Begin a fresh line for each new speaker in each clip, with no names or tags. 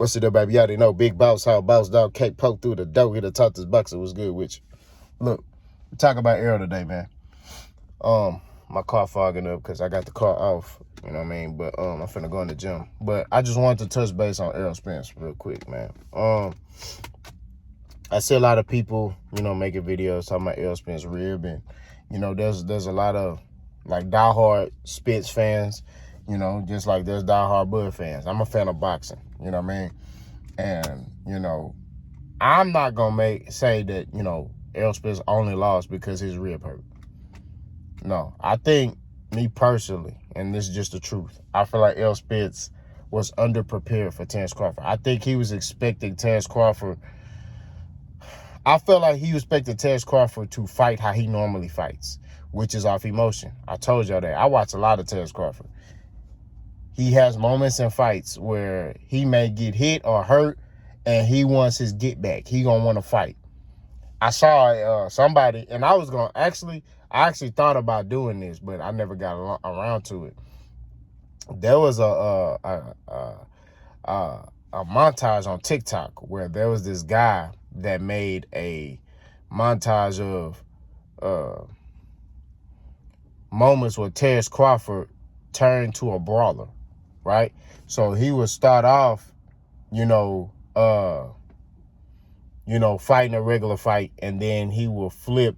What's it up, baby? You already know. Big Boss, how Boss Dog Cake poke through the dough. Here to talk this boxer was good with you. Look, we talk about Errol today, man. My car fogging up because I got the car off. You know what I mean? But I'm finna go in the gym. But I just wanted to touch base on Errol Spence real quick, man. I see a lot of people, making videos talking about Errol Spence rib, and there's a lot of like diehard Spence fans. Just like there's diehard Bud fans. I'm a fan of boxing. You know what I mean? And, I'm not going to say that, Errol Spence only lost because his rib hurt. No, I think, me personally, and this is just the truth, I feel like Errol Spence was underprepared for Terrence Crawford. I think he was expecting Terrence Crawford. I felt like he was expecting Terrence Crawford to fight how he normally fights, which is off emotion. I told y'all that. I watch a lot of Terrence Crawford. He has moments in fights where he may get hit or hurt, and he wants his get back. He gonna want to fight. I saw somebody, and I actually thought about doing this, but I never got around to it. There was a montage on TikTok where there was this guy that made a montage of moments where Terrence Crawford turned to a brawler. Right? So he would start off, fighting a regular fight, and then he will flip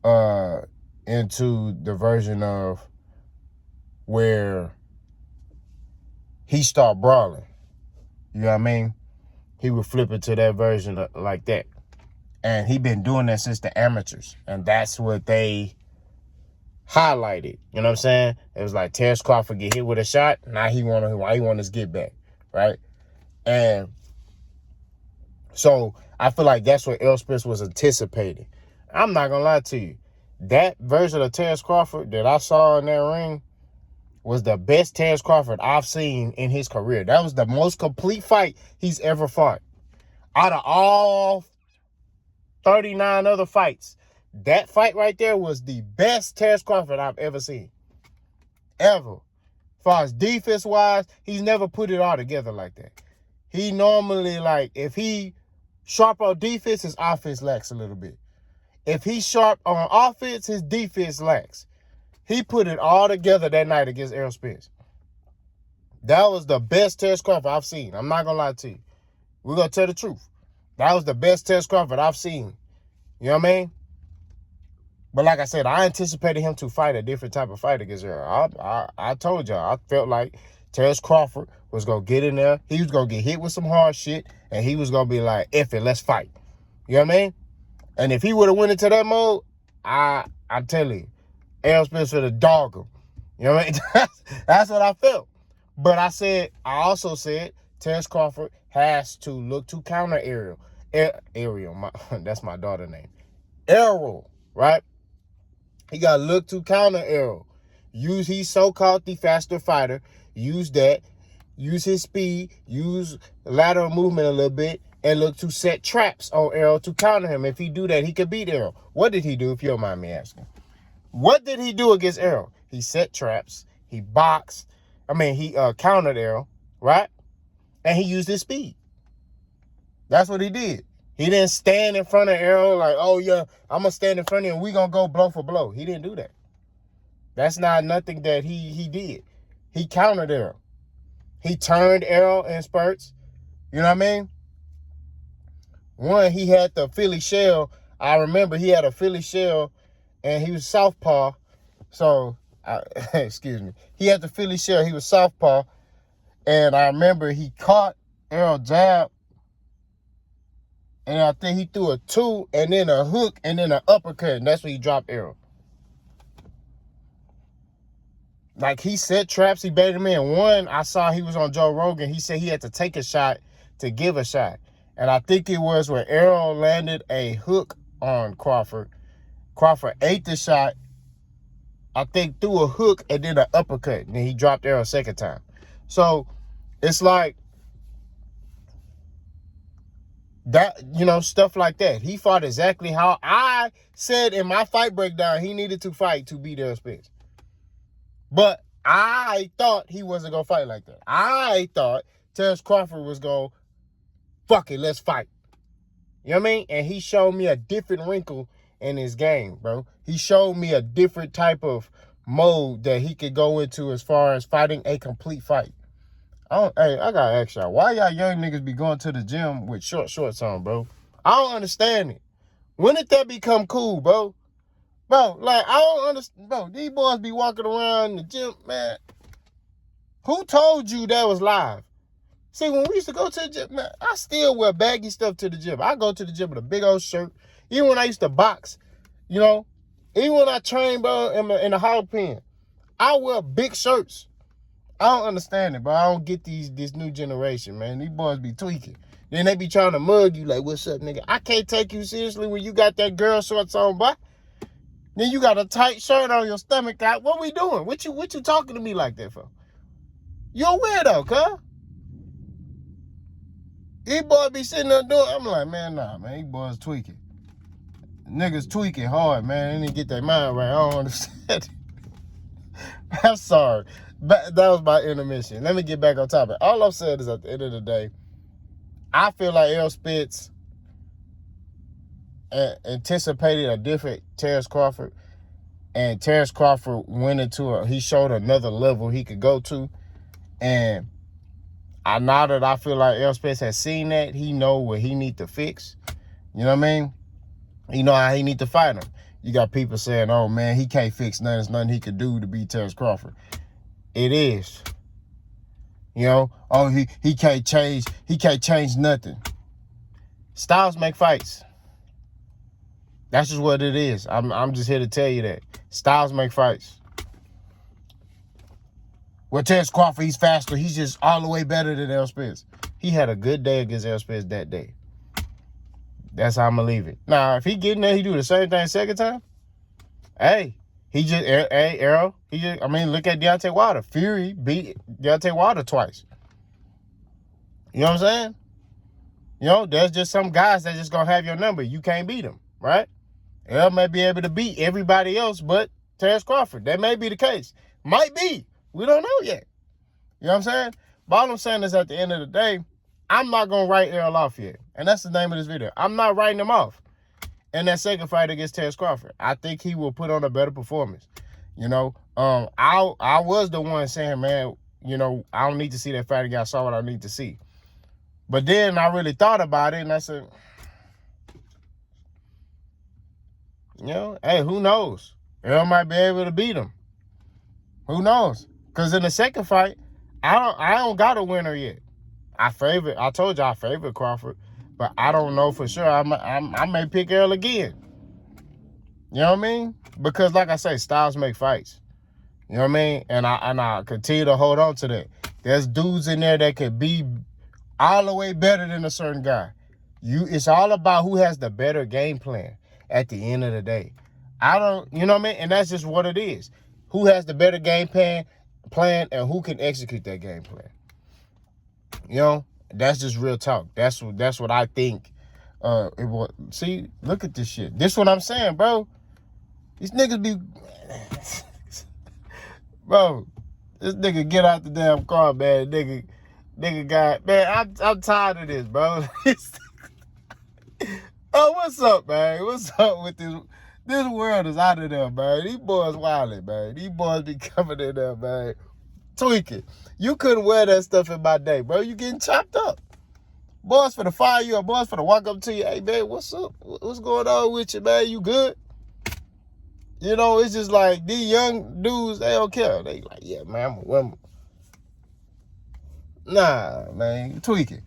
into the version of where he start brawling. You know what I mean? He would flip into that version like that. And he been doing that since the amateurs. And that's what they highlighted. You know what I'm saying? It was like Terrence Crawford get hit with a shot. Now he want his get back, right? And so I feel like that's what Errol Spence was anticipating. I'm not gonna lie to you. That version of Terrence Crawford that I saw in that ring was the best Terrence Crawford I've seen in his career. That was the most complete fight he's ever fought. Out of all 39 other fights, that fight right there was the best Terrence Crawford I've ever seen. Ever. As far as defense-wise, he's never put it all together like that. He normally, if he sharp on defense, his offense lacks a little bit. If he's sharp on offense, his defense lacks. He put it all together that night against Errol Spence. That was the best Terrence Crawford I've seen. I'm not going to lie to you. We're going to tell the truth. That was the best Terrence Crawford I've seen. You know what I mean? But like I said, I anticipated him to fight a different type of fight against Errol. I told y'all, I felt like Terrence Crawford was going to get in there. He was going to get hit with some hard shit, and he was going to be like, F it, let's fight. You know what I mean? And if he would have went into that mode, I'm telling you, Errol Spence would have dogged him. You know what I mean? That's what I felt. But I also said, Terrence Crawford has to look to counter Errol. Ariel, that's my daughter's name. Errol, right? He got to look to counter Errol. He's so-called the faster fighter. Use that. Use his speed. Use lateral movement a little bit. And look to set traps on Errol to counter him. If he do that, he could beat Errol. What did he do, if you don't mind me asking? What did he do against Errol? He set traps. He boxed. He countered Errol, right? And he used his speed. That's what he did. He didn't stand in front of Errol like, oh, yeah, I'm going to stand in front of you and we're going to go blow for blow. He didn't do that. That's not nothing that he did. He countered Errol. He turned Errol in spurts. You know what I mean? One, he had the Philly shell. I remember he had a Philly shell and he was southpaw. So, excuse me. He had the Philly shell. He was southpaw. And I remember he caught Errol jab. And I think he threw a 2 and then a hook and then an uppercut. And that's when he dropped Errol. Like, he set traps. He baited him in. One, I saw he was on Joe Rogan. He said he had to take a shot to give a shot. And I think it was where Errol landed a hook on Crawford. Crawford ate the shot. I think threw a hook and then an uppercut. And then he dropped Errol a second time. So, it's like, that, stuff like that. He fought exactly how I said in my fight breakdown he needed to fight to beat Errol Spence. But I thought he wasn't going to fight like that. I thought Terrence Crawford was going, fuck it, let's fight. You know what I mean? And he showed me a different wrinkle in his game, bro. He showed me a different type of mode that he could go into as far as fighting a complete fight. Hey, I gotta ask y'all, why y'all young niggas be going to the gym with shorts on, bro? I don't understand it. When did that become cool, bro? Bro, like, I don't understand. Bro, these boys be walking around the gym, man. Who told you that was live? See, when we used to go to the gym, man, I still wear baggy stuff to the gym. I go to the gym with a big old shirt. Even when I used to box, you know, even when I train, bro, in the hog pen, I wear big shirts. I don't understand it, bro. I don't get this new generation, man. These boys be tweaking. Then they be trying to mug you like, what's up, nigga? I can't take you seriously when you got that girl shorts on, boy. Then you got a tight shirt on your stomach. What we doing? What you talking to me like that for? You a weirdo, cuz. These boys be sitting there doing, I'm like, man, nah, man. These boys tweaking. Niggas tweaking hard, man. They didn't get their mind right. I don't understand. I'm sorry. But that was my intermission. Let me get back on topic. All I'm saying is at the end of the day, I feel like Errol Spence anticipated a different Terrence Crawford. And Terrence Crawford he showed another level he could go to. And now that I feel like Errol Spence has seen that, he know what he need to fix. You know what I mean? You know how he need to fight him. You got people saying, oh, man, he can't fix nothing. There's nothing he could do to beat Terrence Crawford. It is. You know, oh, he can't change nothing. Styles make fights. That's just what it is. I'm just here to tell you that. Styles make fights. Well, Terrence Crawford, he's faster. He's just all the way better than Errol Spence. He had a good day against Errol Spence that day. That's how I'm going to leave it. Now, if he get in there, he do the same thing second time. Hey, Errol. Look at Deontay Wilder. Fury beat Deontay Wilder twice. You know what I'm saying? You know, there's just some guys that just going to have your number. You can't beat them, right? Errol may be able to beat everybody else but Terrence Crawford. That may be the case. Might be. We don't know yet. You know what I'm saying? But all I'm saying is at the end of the day, I'm not going to write Errol off yet. And that's the name of this video. I'm not writing him off in that second fight against Terrence Crawford. I think he will put on a better performance. You know, I was the one saying, man, you know, I don't need to see that fight again. I saw what I need to see. But then I really thought about it, and I said, you know, hey, who knows? Errol might be able to beat him. Who knows? Because in the second fight, I don't got a winner yet. I told you I favorite Crawford, but I don't know for sure. I may pick Errol again. You know what I mean? Because like I say, styles make fights. You know what I mean? And I continue to hold on to that. There's dudes in there that could be all the way better than a certain guy. It's all about who has the better game plan at the end of the day. You know what I mean? And that's just what it is. Who has the better game plan and who can execute that game plan. You know, that's just real talk. That's what I think. See, look at this shit. This what I'm saying, bro. These niggas be, bro. This nigga get out the damn car, man. Nigga got, man. I'm tired of this, bro. Oh, what's up, man? What's up with this? This world is out of there, man. These boys wildin', man. These boys be coming in there, man. Tweaking. You couldn't wear that stuff in my day, bro. You getting chopped up. Boys for the fire you, or boys for the walk up to you. Hey, man, what's up? What's going on with you, man? You good? You know, it's just like these young dudes, they don't care. They like, yeah, man, I'm a woman. Nah, man, you tweaking.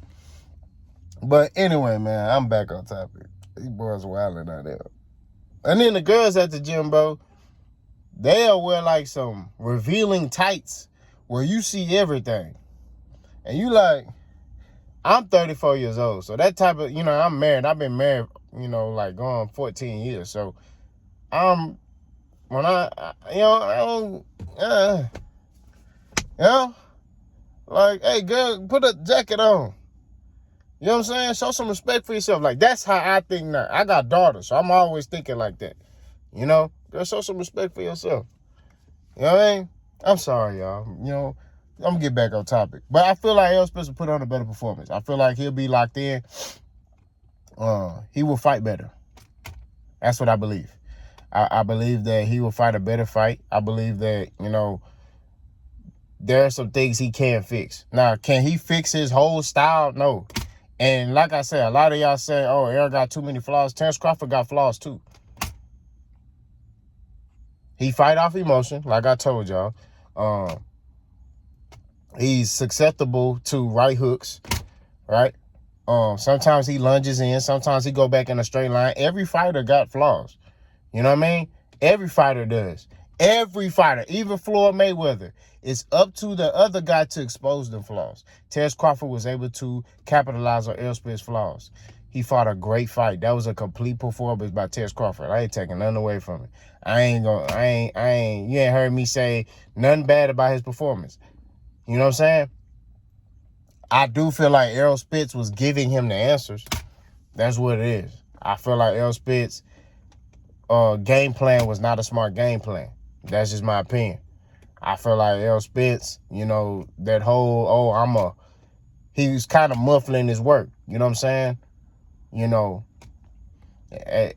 But anyway, man, I'm back on topic. These boys wilding out there. And then the girls at the gym, bro, they'll wear like some revealing tights where you see everything. And you like, I'm 34 years old. So that type of, you know, I'm married. I've been married, you know, like going 14 years. So when I don't, you know, like, hey, girl, put a jacket on. You know what I'm saying? Show some respect for yourself. Like, that's how I think now. I got daughters, so I'm always thinking like that. You know? Girl, show some respect for yourself. You know what I mean? I'm sorry, y'all. You know, I'm gonna get back on topic. But I feel like Errol Spence will put on a better performance. I feel like he'll be locked in. He will fight better. That's what I believe. I believe that he will fight a better fight. I believe that, there are some things he can fix. Now, can he fix his whole style? No. And like I said, a lot of y'all say, oh, Errol got too many flaws. Terrence Crawford got flaws too. He fight off emotion, like I told y'all. He's susceptible to right hooks, right? Sometimes he lunges in. Sometimes he go back in a straight line. Every fighter got flaws. You know what I mean? Every fighter does. Every fighter, even Floyd Mayweather, it's up to the other guy to expose the flaws. Terrence Crawford was able to capitalize on Errol Spence's flaws. He fought a great fight. That was a complete performance by Terrence Crawford. I ain't taking nothing away from it. You ain't heard me say nothing bad about his performance. You know what I'm saying? I do feel like Errol Spence was giving him the answers. That's what it is. I feel like Errol Spence game plan was not a smart game plan. That's just my opinion. I feel like Errol Spence, that whole, he was kind of muffling his work. You know what I'm saying?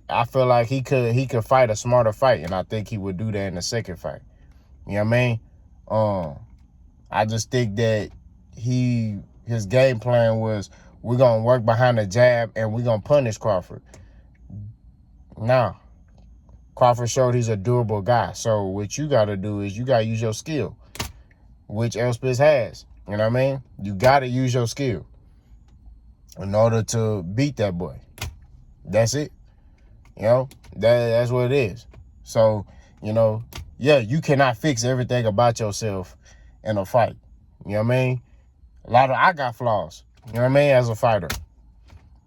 I feel like he could fight a smarter fight, and I think he would do that in the second fight. You know what I mean? I just think that his game plan was, we're going to work behind the jab and we're going to punish Crawford. Now, Crawford showed he's a durable guy. So what you got to do is you got to use your skill, which Errol Spence has. You know what I mean? You got to use your skill in order to beat that boy. That's it. That's what it is. So, you cannot fix everything about yourself in a fight. You know what I mean? I got flaws. You know what I mean? As a fighter.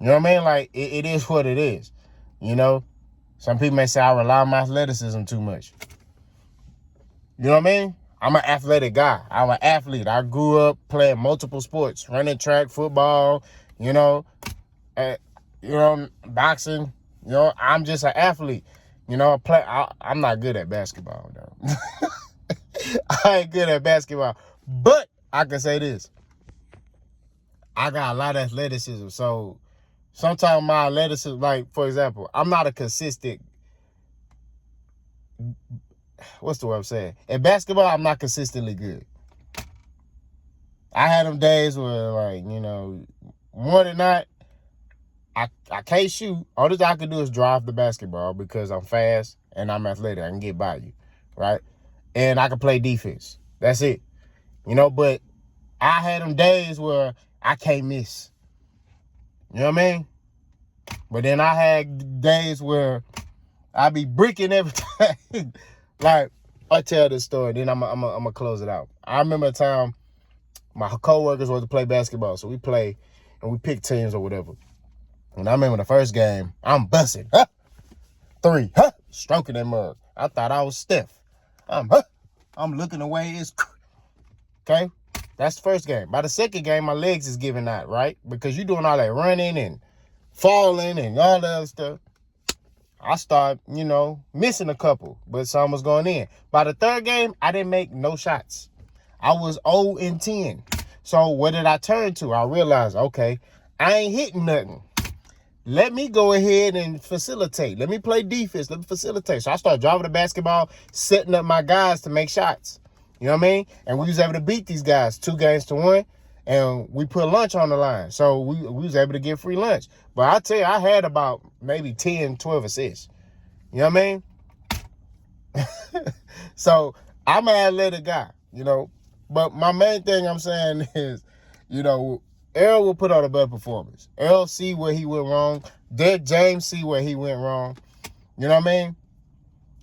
You know what I mean? Like, it is what it is. Some people may say I rely on my athleticism too much. You know what I mean? I'm an athletic guy. I'm an athlete. I grew up playing multiple sports, running track, football, boxing. I'm just an athlete. I'm not good at basketball, though. I ain't good at basketball. But I can say this. I got a lot of athleticism. So sometimes my athleticism, like, for example, I'm not a consistent, what's the word I'm saying? In basketball, I'm not consistently good. I had them days where, more than not, I can't shoot. All that I can do is drive the basketball because I'm fast and I'm athletic. I can get by you, right? And I can play defense. That's it. But I had them days where I can't miss. You know what I mean? But then I had days where I be bricking everything. Like, I'll tell this story, then I'm gonna close it out. I remember a time my co-workers wanted to play basketball, so we play and we pick teams or whatever. And I remember the first game, I'm busting. Three. Stroking that mug. I thought I was Steph. I'm looking away. It's okay. That's the first game. By the second game, my legs is giving out, right? Because you're doing all that running and falling and all that other stuff. I start, missing a couple, but some was going in. By the third game, I didn't make no shots. I was 0-10. So what did I turn to? I realized, okay, I ain't hitting nothing. Let me go ahead and facilitate. Let me play defense. Let me facilitate. So I started driving the basketball, setting up my guys to make shots. You know what I mean? And we was able to beat these guys 2-1, and we put lunch on the line. So we was able to get free lunch. But I tell you, I had about maybe 10, 12 assists. You know what I mean? So I'm an athletic guy, But my main thing I'm saying is, Errol will put on a better performance. Errol see where he went wrong. Derek James see where he went wrong. You know what I mean?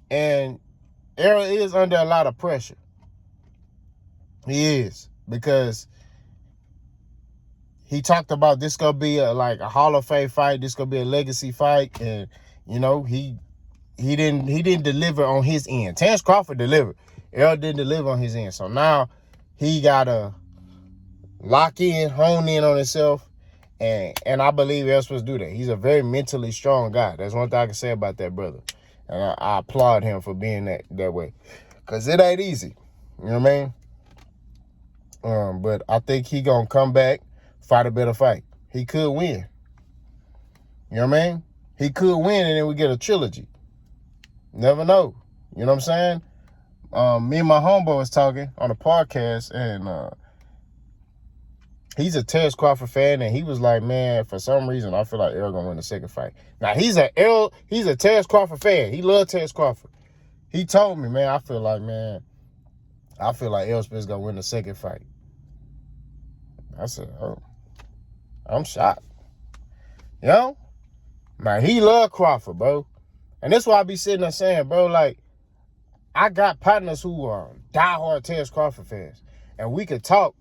And Errol is under a lot of pressure. He is, because he talked about this gonna be a Hall of Fame fight. This gonna be a legacy fight, and he didn't deliver on his end. Terrence Crawford delivered. Errol didn't deliver on his end. So now he gotta lock in, hone in on himself, and I believe Errol supposed to do that. He's a very mentally strong guy. That's one thing I can say about that brother, and I applaud him for being that way, because it ain't easy. You know what I mean? But I think he gonna come back, fight a better fight. He could win. You know what I mean? He could win, and then we get a trilogy. Never know. You know what I'm saying? Me and my homeboy was talking on a podcast, and he's a Terrence Crawford fan, and he was like, man, for some reason, I feel like Errol gonna win the second fight. Now, he's a Terrence Crawford fan. He loves Terrence Crawford. He told me, man, I feel like Errol Spence gonna win the second fight. I said, oh, I'm shocked. You know? Man, he love Crawford, bro. And that's why I be sitting there saying, bro, like, I got partners who are diehard Terrence Crawford fans. And we could talk,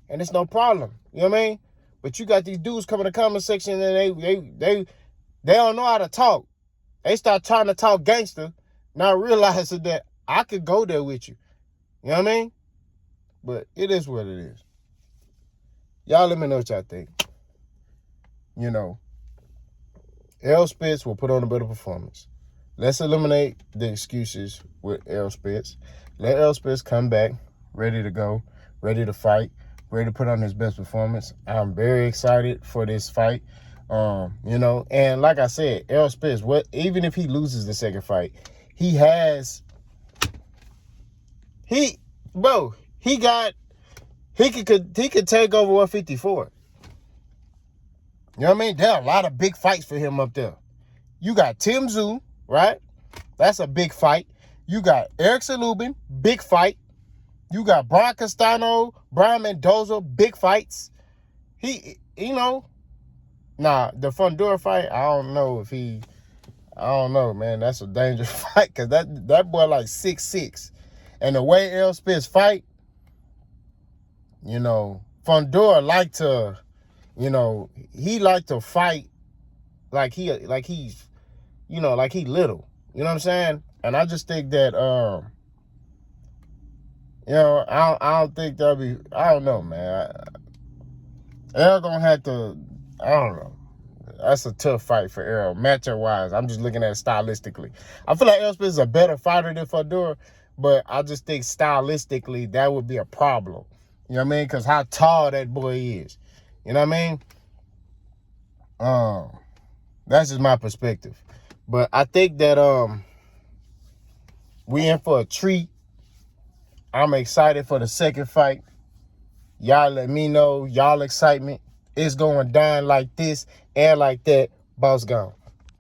and it's no problem. You know what I mean? But you got these dudes come in the comment section, and they don't know how to talk. They start trying to talk gangster, not realizing that I could go there with you. You know what I mean? But it is what it is. Y'all let me know what y'all think. You know, Errol Spence will put on a better performance. Let's eliminate the excuses with Errol Spence. Let Errol Spence come back, ready to go, ready to fight, ready to put on his best performance. I'm very excited for this fight. You know, and like I said, Errol Spence, even if he loses the second fight, he could take over 154. You know what I mean? There are a lot of big fights for him up there. You got Tim Tszyu, right? That's a big fight. You got Erickson Lubin, big fight. You got Brian Castano, Brian Mendoza, big fights. The Fundora fight, I don't know, man. That's a dangerous fight because that boy like 6'6". And the way Errol Spence fight, you know, Fundora like to fight like he's little. You know what I'm saying? And I just think that I don't think that'll be, I don't know, man. Errol gonna have to, I don't know. That's a tough fight for Errol, matchup wise. I'm just looking at it stylistically. I feel like Errol Spence is a better fighter than Fundora, but I just think stylistically that would be a problem. You know what I mean? Because how tall that boy is. You know what I mean? That's just my perspective. But I think that we in for a treat. I'm excited for the second fight. Y'all let me know y'all excitement. It's going down like this and like that. Boss gone.